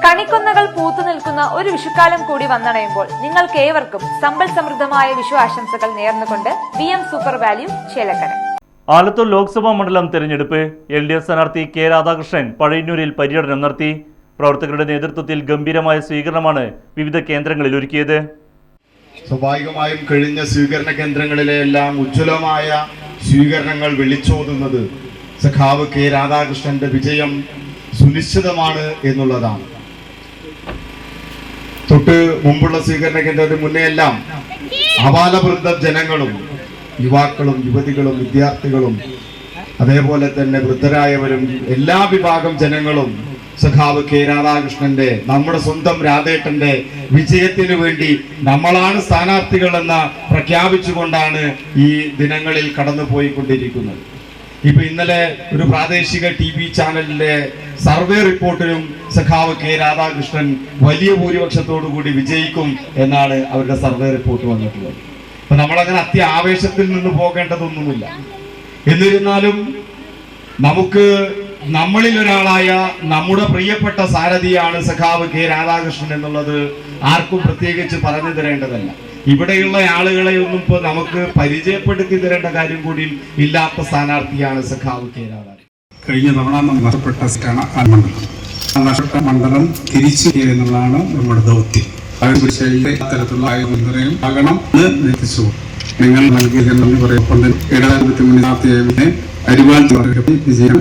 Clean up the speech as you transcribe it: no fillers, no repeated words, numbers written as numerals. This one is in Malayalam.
കണിക്കൊന്നകൾ പൂത്തു നിൽക്കുന്ന ഒരു വിഷുക്കാലം കൂടി വന്നണയുമ്പോൾ നിങ്ങൾക്ക് ഏവർക്കും സമ്പൽ സമൃദ്ധമായ വിഷു ആശംസകൾ നേർന്നുകൊണ്ട് VM super value Chelakkara. Alathur Lok Sabha മണ്ഡലം തെരഞ്ഞെടുപ്പ് LDF സ്ഥാനാർത്ഥി K രാധാകൃഷ്ണൻ പഴയന്നൂരിൽ പര്യടനം നടത്തി. പ്രവർത്തകരുടെ നേതൃത്വത്തിൽ ഗംഭീരമായ സ്വീകരണമാണ് വിവിധ കേന്ദ്രങ്ങളിൽ ഒരുക്കിയത്. സ്വാഭാവികമായും കഴിഞ്ഞ സ്വീകരണ കേന്ദ്രങ്ങളിലെ എല്ലാം ഉജ്ജ്വലമായ സ്വീകരണങ്ങൾ വിളിച്ചോതുന്നത് സഖാവ് K രാധാകൃഷ്ണന്റെ വിജയം സുനിശ്ചിതമാണ് എന്നുള്ളതാണ്. തൊട്ട് മുമ്പുള്ള സ്വീകരണ കേന്ദ്രത്തിന് മുന്നേ എല്ലാം അപാലവൃദ്ധ ജനങ്ങളും യുവാക്കളും യുവതികളും വിദ്യാർത്ഥികളും അതേപോലെ തന്നെ വൃദ്ധരായവരും എല്ലാ വിഭാഗം ജനങ്ങളും സഖാവ് K രാധാകൃഷ്ണന്റെ നമ്മുടെ സ്വന്തം രാധേട്ടന്റെ വിജയത്തിന് വേണ്ടി നമ്മളാണ് സ്ഥാനാർത്ഥികൾ എന്ന് പ്രഖ്യാപിച്ചുകൊണ്ടാണ് ഈ ദിനങ്ങളിൽ കടന്നുപോയിക്കൊണ്ടിരിക്കുന്നത്. ഇപ്പൊ ഇന്നലെ ഒരു പ്രാദേശിക TV ചാനലിന്റെ സർവേ റിപ്പോർട്ടിലും സഖാവ് K രാധാകൃഷ്ണൻ വലിയ ഭൂരിപക്ഷത്തോടു കൂടി വിജയിക്കും എന്നാണ് അവരുടെ സർവേ റിപ്പോർട്ട് വന്നിട്ടുള്ളത്. അപ്പൊ നമ്മളങ്ങനെ ആവേശത്തിൽ നിന്ന് പോകേണ്ടതൊന്നുമില്ല. എന്നിരുന്നാലും നമുക്ക് നമ്മളിൽ ഒരാളായ നമ്മുടെ പ്രിയപ്പെട്ട സാരഥിയാണ് സഖാവ് K രാധാകൃഷ്ണൻ എന്നുള്ളത് ആർക്കും പ്രത്യേകിച്ച് പറഞ്ഞു തരേണ്ടതല്ല. ഇവിടെയുള്ള ആളുകളെ ഒന്നും ഇപ്പൊ നമുക്ക് പരിചയപ്പെടുത്തി തരേണ്ട കാര്യം കൂടി ഇല്ലാത്ത സ്ഥാനാർത്ഥിയാണ് സഖാവ് K രാധാകൃഷ്ണൻ. കഴിഞ്ഞ തവണ നഷ്ടപ്പെട്ട നഷ്ടപ്പെട്ട മണ്ഡലം തിരിച്ചു എന്നുള്ളതാണ് നമ്മുടെ ദൗത്യം. തരത്തിലുള്ള ആയുധം ആകണം എന്ന് നിർദ്ദേശിച്ചു. നിങ്ങൾ നൽകിയതിൽ നന്ദി പറയപ്പെടുന്ന ഇടതുപക്ഷ മുന്നേറ്റത്തെ അരിവാൾ വിജയം